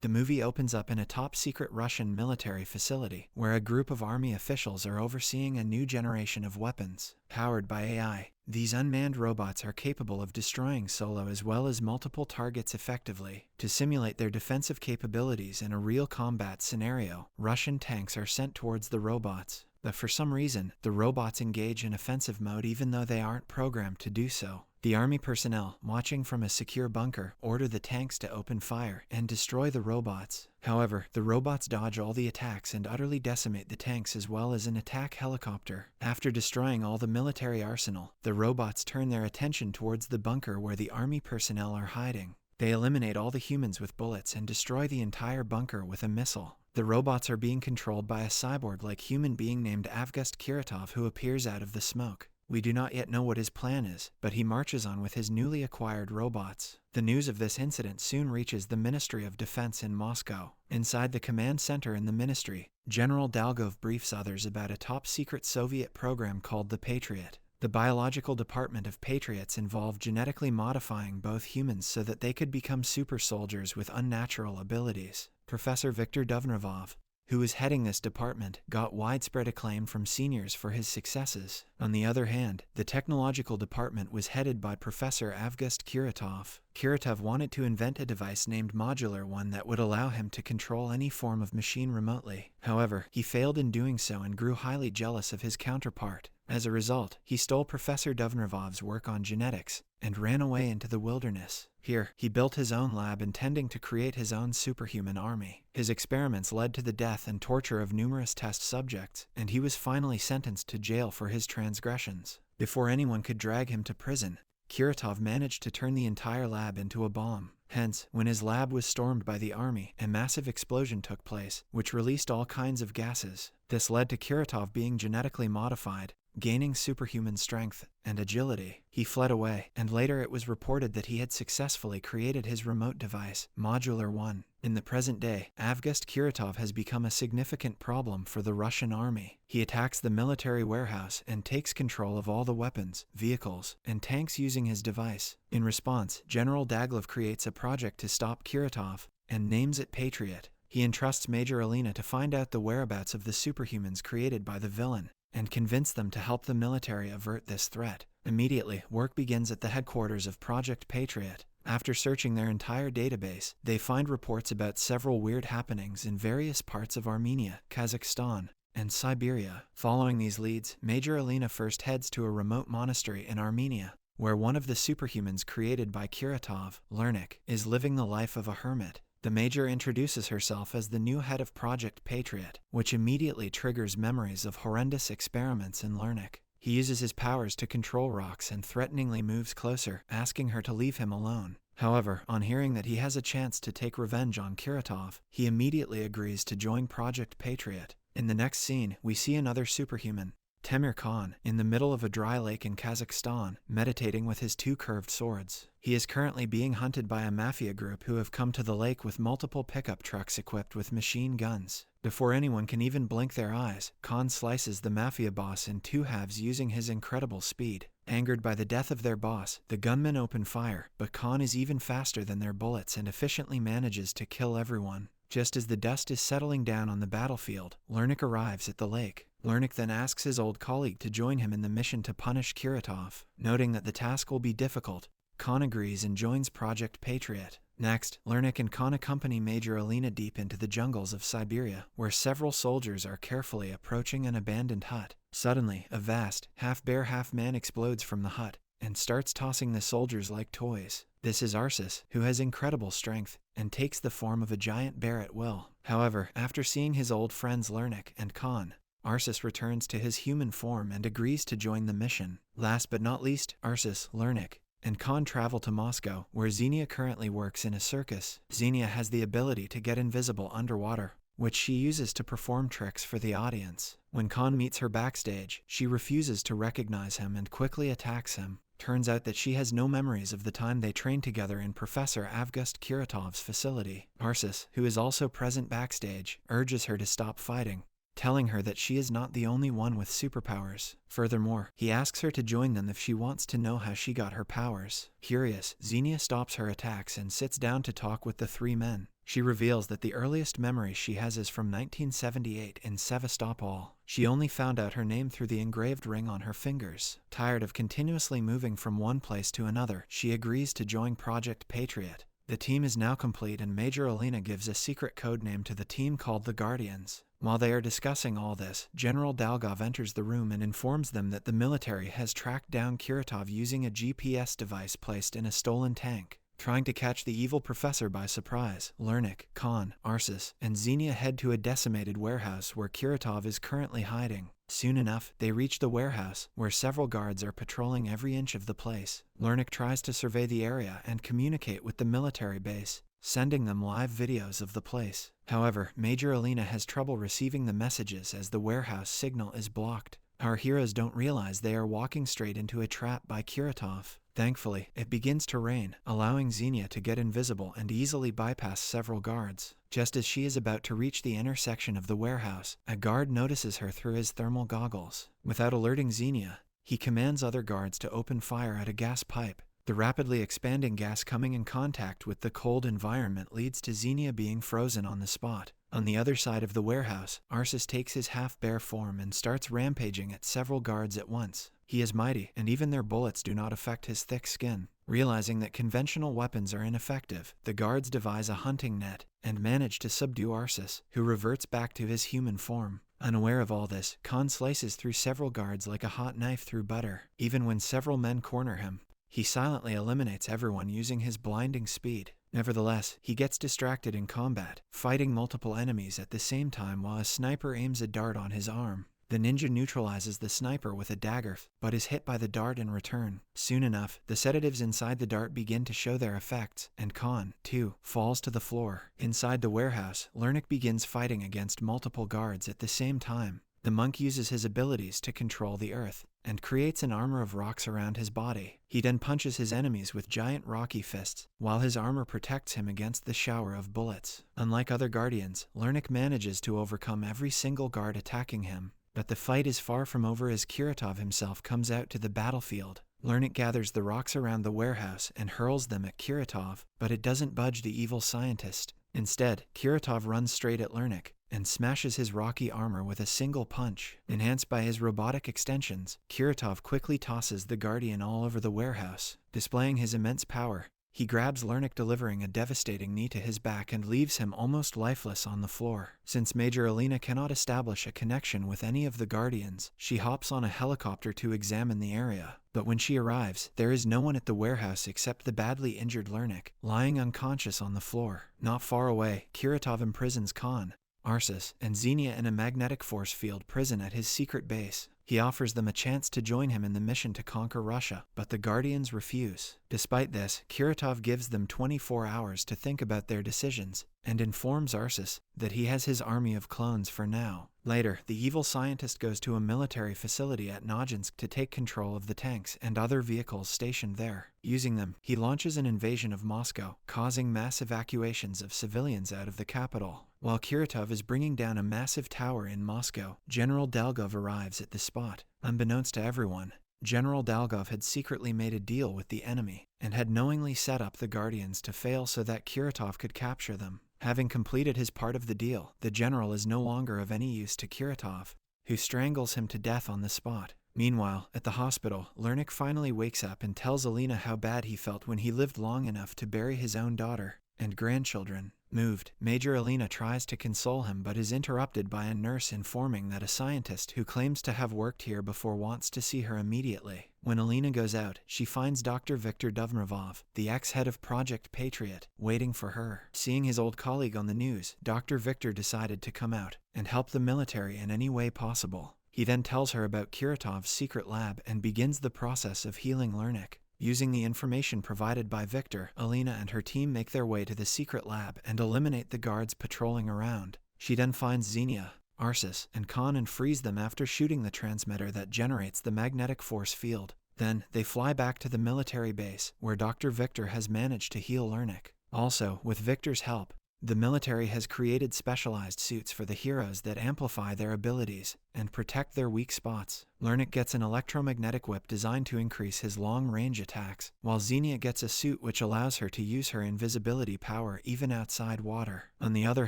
The movie opens up in a top-secret Russian military facility, where a group of army officials are overseeing a new generation of weapons, powered by AI. These unmanned robots are capable of destroying solo as well as multiple targets effectively. To simulate their defensive capabilities in a real combat scenario, Russian tanks are sent towards the robots. But for some reason, the robots engage in offensive mode even though they aren't programmed to do so. The army personnel, watching from a secure bunker, order the tanks to open fire and destroy the robots. However, the robots dodge all the attacks and utterly decimate the tanks as well as an attack helicopter. After destroying all the military arsenal, the robots turn their attention towards the bunker where the army personnel are hiding. They eliminate all the humans with bullets and destroy the entire bunker with a missile. The robots are being controlled by a cyborg-like human being named Avgust Kiritov who appears out of the smoke. We do not yet know what his plan is, but he marches on with his newly acquired robots. The news of this incident soon reaches the Ministry of Defense in Moscow. Inside the command center in the ministry, General Dalgov briefs others about a top-secret Soviet program called the Patriot. The biological department of Patriots involved genetically modifying both humans so that they could become super soldiers with unnatural abilities. Professor Viktor Dovnevov, who was heading this department, got widespread acclaim from seniors for his successes. On the other hand, the technological department was headed by Professor Avgust Kiritov. Kiritov wanted to invent a device named Modular One that would allow him to control any form of machine remotely. However, he failed in doing so and grew highly jealous of his counterpart. As a result, he stole Professor Dovnevov's work on genetics and ran away into the wilderness. Here, he built his own lab intending to create his own superhuman army. His experiments led to the death and torture of numerous test subjects, and he was finally sentenced to jail for his transgressions. Before anyone could drag him to prison, Kiritov managed to turn the entire lab into a bomb. Hence, when his lab was stormed by the army, a massive explosion took place, which released all kinds of gases. This led to Kiritov being genetically modified, gaining superhuman strength and agility. He fled away, and later it was reported that he had successfully created his remote device, Modular One. In the present day, Avgust Kiritov has become a significant problem for the Russian army. He attacks the military warehouse and takes control of all the weapons, vehicles, and tanks using his device. In response, General Daglev creates a project to stop Kiritov and names it Patriot. He entrusts Major Alina to find out the whereabouts of the superhumans created by the villain and convince them to help the military avert this threat. Immediately, work begins at the headquarters of Project Patriot. After searching their entire database, they find reports about several weird happenings in various parts of Armenia, Kazakhstan, and Siberia. Following these leads, Major Alina first heads to a remote monastery in Armenia, where one of the superhumans created by Kiritov, Lernik, is living the life of a hermit. The Major introduces herself as the new head of Project Patriot, which immediately triggers memories of horrendous experiments in Lernik. He uses his powers to control rocks and threateningly moves closer, asking her to leave him alone. However, on hearing that he has a chance to take revenge on Kiritov, he immediately agrees to join Project Patriot. In the next scene, we see another superhuman, Temir Khan, in the middle of a dry lake in Kazakhstan, meditating with his two curved swords. He is currently being hunted by a mafia group who have come to the lake with multiple pickup trucks equipped with machine guns. Before anyone can even blink their eyes, Khan slices the mafia boss in two halves using his incredible speed. Angered by the death of their boss, the gunmen open fire, but Khan is even faster than their bullets and efficiently manages to kill everyone. Just as the dust is settling down on the battlefield, Lernik arrives at the lake. Lernik then asks his old colleague to join him in the mission to punish Kiritov. Noting that the task will be difficult, Khan agrees and joins Project Patriot. Next, Lernik and Khan accompany Major Alina deep into the jungles of Siberia, where several soldiers are carefully approaching an abandoned hut. Suddenly, a vast, half-bear half-man explodes from the hut and starts tossing the soldiers like toys. This is Arsis, who has incredible strength and takes the form of a giant bear at will. However, after seeing his old friends Lernik and Khan, Arsis returns to his human form and agrees to join the mission. Last but not least, Arsis, Lernik, and Khan travel to Moscow, where Xenia currently works in a circus. Xenia has the ability to get invisible underwater, which she uses to perform tricks for the audience. When Khan meets her backstage, she refuses to recognize him and quickly attacks him. Turns out that she has no memories of the time they trained together in Professor Avgust Kiritov's facility. Arsis, who is also present backstage, urges her to stop fighting, telling her that she is not the only one with superpowers. Furthermore, he asks her to join them if she wants to know how she got her powers. Curious, Xenia stops her attacks and sits down to talk with the three men. She reveals that the earliest memory she has is from 1978 in Sevastopol. She only found out her name through the engraved ring on her fingers. Tired of continuously moving from one place to another, she agrees to join Project Patriot. The team is now complete and Major Alina gives a secret code name to the team called the Guardians. While they are discussing all this, General Dalgov enters the room and informs them that the military has tracked down Kiritov using a GPS device placed in a stolen tank. Trying to catch the evil professor by surprise, Lernik, Khan, Arsis, and Xenia head to a decimated warehouse where Kiritov is currently hiding. Soon enough, they reach the warehouse, where several guards are patrolling every inch of the place. Lernik tries to survey the area and communicate with the military base, sending them live videos of the place. However, Major Alina has trouble receiving the messages as the warehouse signal is blocked. Our heroes don't realize they are walking straight into a trap by Kiritov. Thankfully, it begins to rain, allowing Xenia to get invisible and easily bypass several guards. Just as she is about to reach the intersection of the warehouse, a guard notices her through his thermal goggles. Without alerting Xenia, he commands other guards to open fire at a gas pipe. The rapidly expanding gas coming in contact with the cold environment leads to Xenia being frozen on the spot. On the other side of the warehouse, Arsis takes his half-bear form and starts rampaging at several guards at once. He is mighty, and even their bullets do not affect his thick skin. Realizing that conventional weapons are ineffective, the guards devise a hunting net and manage to subdue Arsis, who reverts back to his human form. Unaware of all this, Khan slices through several guards like a hot knife through butter. Even when several men corner him, he silently eliminates everyone using his blinding speed. Nevertheless, he gets distracted in combat, fighting multiple enemies at the same time while a sniper aims a dart on his arm. The ninja neutralizes the sniper with a dagger, but is hit by the dart in return. Soon enough, the sedatives inside the dart begin to show their effects, and Khan, too, falls to the floor. Inside the warehouse, Lernik begins fighting against multiple guards at the same time. The monk uses his abilities to control the earth, and creates an armor of rocks around his body. He then punches his enemies with giant rocky fists, while his armor protects him against the shower of bullets. Unlike other guardians, Lernik manages to overcome every single guard attacking him. But the fight is far from over as Kiritov himself comes out to the battlefield. Lernik gathers the rocks around the warehouse and hurls them at Kiritov, but it doesn't budge the evil scientist. Instead, Kiritov runs straight at Lernik and smashes his rocky armor with a single punch. Enhanced by his robotic extensions, Kiritov quickly tosses the Guardian all over the warehouse. Displaying his immense power, he grabs Lernik, delivering a devastating knee to his back and leaves him almost lifeless on the floor. Since Major Alina cannot establish a connection with any of the Guardians, she hops on a helicopter to examine the area. But when she arrives, there is no one at the warehouse except the badly injured Lernik, lying unconscious on the floor. Not far away, Kiritov imprisons Khan, Arsis, and Xenia in a magnetic force field prison at his secret base. He offers them a chance to join him in the mission to conquer Russia, but the Guardians refuse. Despite this, Kiritov gives them 24 hours to think about their decisions, and informs Arsis that he has his army of clones for now. Later, the evil scientist goes to a military facility at Nojinsk to take control of the tanks and other vehicles stationed there. Using them, he launches an invasion of Moscow, causing mass evacuations of civilians out of the capital. While Kiritov is bringing down a massive tower in Moscow, General Dalgov arrives at the spot. Unbeknownst to everyone, General Dalgov had secretly made a deal with the enemy, and had knowingly set up the Guardians to fail so that Kiritov could capture them. Having completed his part of the deal, the general is no longer of any use to Kiritov, who strangles him to death on the spot. Meanwhile, at the hospital, Lernik finally wakes up and tells Alina how bad he felt when he lived long enough to bury his own daughter and grandchildren. Moved, Major Alina tries to console him but is interrupted by a nurse informing that a scientist who claims to have worked here before wants to see her immediately. When Alina goes out, she finds Dr. Viktor Dovmravov, the ex-head of Project Patriot, waiting for her. Seeing his old colleague on the news, Dr. Viktor decided to come out and help the military in any way possible. He then tells her about Kiritov's secret lab and begins the process of healing Lernik. Using the information provided by Victor, Alina and her team make their way to the secret lab and eliminate the guards patrolling around. She then finds Xenia, Arsis, and Khan and frees them after shooting the transmitter that generates the magnetic force field. Then, they fly back to the military base, where Dr. Victor has managed to heal Lernik. Also, with Victor's help, The military has created specialized suits for the heroes that amplify their abilities and protect their weak spots. Lernik gets an electromagnetic whip designed to increase his long-range attacks, while Xenia gets a suit which allows her to use her invisibility power even outside water. On the other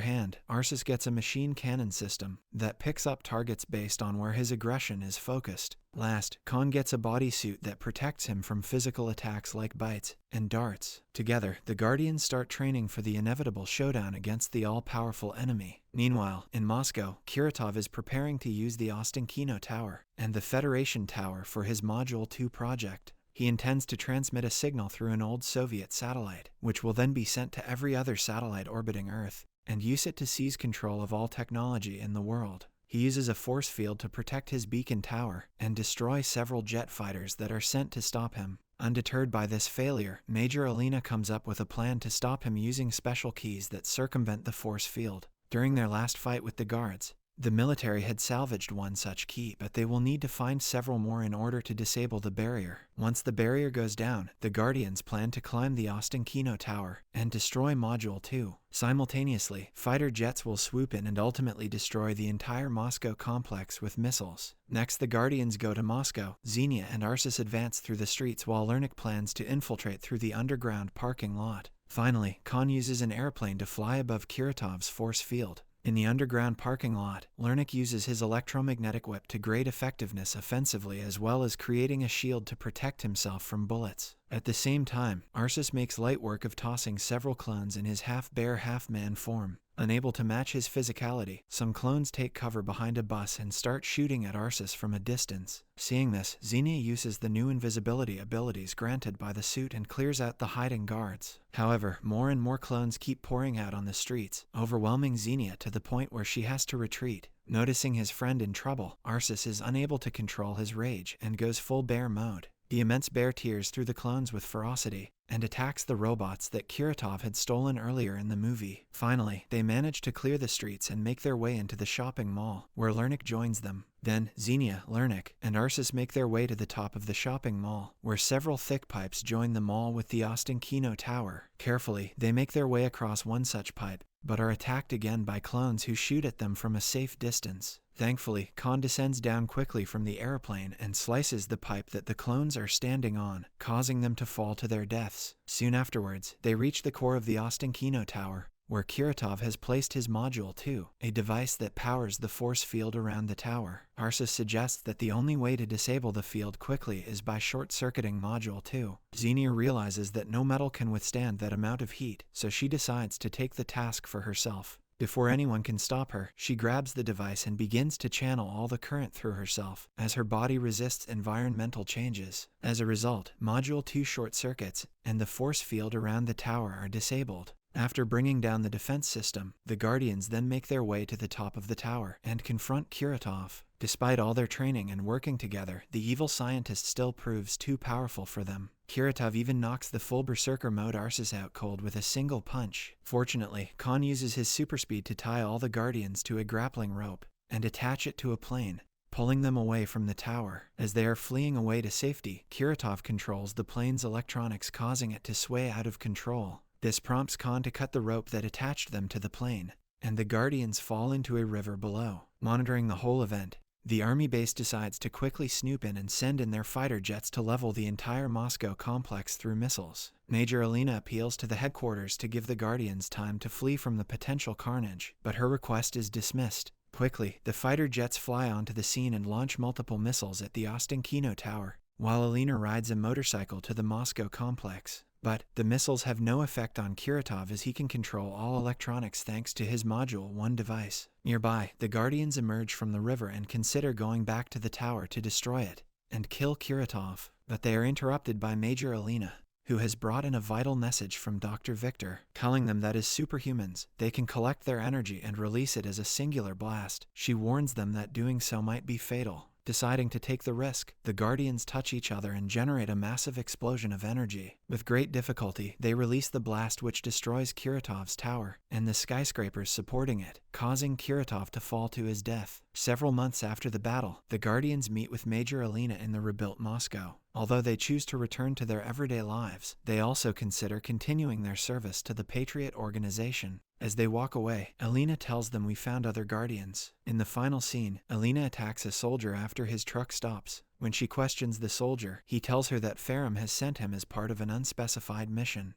hand, Arceus gets a machine cannon system that picks up targets based on where his aggression is focused. Last, Khan gets a bodysuit that protects him from physical attacks like bites and darts. Together, the Guardians start training for the inevitable showdown against the all-powerful enemy. Meanwhile, in Moscow, Kiritov is preparing to use the Ostankino Tower and the Federation Tower for his Module 2 project. He intends to transmit a signal through an old Soviet satellite, which will then be sent to every other satellite orbiting Earth, and use it to seize control of all technology in the world. He uses a force field to protect his beacon tower and destroy several jet fighters that are sent to stop him. Undeterred by this failure, Major Alina comes up with a plan to stop him using special keys that circumvent the force field. During their last fight with the guards, the military had salvaged one such key, but they will need to find several more in order to disable the barrier. Once the barrier goes down, the Guardians plan to climb the Ostankino Tower and destroy Module 2. Simultaneously, fighter jets will swoop in and ultimately destroy the entire Moscow complex with missiles. Next, the Guardians go to Moscow. Xenia and Arceus advance through the streets while Lernik plans to infiltrate through the underground parking lot. Finally, Khan uses an airplane to fly above Kiritov's force field. In the underground parking lot, Lernik uses his electromagnetic whip to great effectiveness offensively as well as creating a shield to protect himself from bullets. At the same time, Arceus makes light work of tossing several clones in his half-bear, half-man form. Unable to match his physicality, some clones take cover behind a bus and start shooting at Arceus from a distance. Seeing this, Xenia uses the new invisibility abilities granted by the suit and clears out the hiding guards. However, more and more clones keep pouring out on the streets, overwhelming Xenia to the point where she has to retreat. Noticing his friend in trouble, Arceus is unable to control his rage and goes full bear mode. The immense bear tears through the clones with ferocity and attacks the robots that Kiritov had stolen earlier in the movie. Finally, they manage to clear the streets and make their way into the shopping mall, where Lernik joins them. Then, Xenia, Lernik, and Arceus make their way to the top of the shopping mall, where several thick pipes join the mall with the Ostankino Tower. Carefully, they make their way across one such pipe, but are attacked again by clones who shoot at them from a safe distance. Thankfully, Khan descends down quickly from the airplane and slices the pipe that the clones are standing on, causing them to fall to their deaths. Soon afterwards, they reach the core of the Ostankino Tower, where Kiritov has placed his Module 2, a device that powers the force field around the tower. Arceus suggests that the only way to disable the field quickly is by short-circuiting Module 2. Xenia realizes that no metal can withstand that amount of heat, so she decides to take the task for herself. Before anyone can stop her, she grabs the device and begins to channel all the current through herself, as her body resists environmental changes. As a result, Module 2 short-circuits, and the force field around the tower are disabled. After bringing down the defense system, the Guardians then make their way to the top of the tower and confront Kiritov. Despite all their training and working together, the evil scientist still proves too powerful for them. Kiritov even knocks the full berserker mode Arceus out cold with a single punch. Fortunately, Khan uses his super speed to tie all the Guardians to a grappling rope and attach it to a plane, pulling them away from the tower. As they are fleeing away to safety, Kiritov controls the plane's electronics, causing it to sway out of control. This prompts Khan to cut the rope that attached them to the plane, and the Guardians fall into a river below. Monitoring the whole event, the army base decides to quickly snoop in and send in their fighter jets to level the entire Moscow complex through missiles. Major Alina appeals to the headquarters to give the Guardians time to flee from the potential carnage, but her request is dismissed. Quickly, the fighter jets fly onto the scene and launch multiple missiles at the Ostankino Tower, while Alina rides a motorcycle to the Moscow complex. But the missiles have no effect on Kiritov, as he can control all electronics thanks to his Module 1 device. Nearby, the Guardians emerge from the river and consider going back to the tower to destroy it and kill Kiritov. But they are interrupted by Major Alina, who has brought in a vital message from Dr. Victor, telling them that as superhumans, they can collect their energy and release it as a singular blast. She warns them that doing so might be fatal. Deciding to take the risk, the Guardians touch each other and generate a massive explosion of energy. With great difficulty, they release the blast, which destroys Kiritov's tower and the skyscrapers supporting it, causing Kiritov to fall to his death. Several months after the battle, the Guardians meet with Major Alina in the rebuilt Moscow. Although they choose to return to their everyday lives, they also consider continuing their service to the Patriot organization. As they walk away, Alina tells them, "We found other Guardians." In the final scene, Alina attacks a soldier after his truck stops. When she questions the soldier, he tells her that Ferrum has sent him as part of an unspecified mission.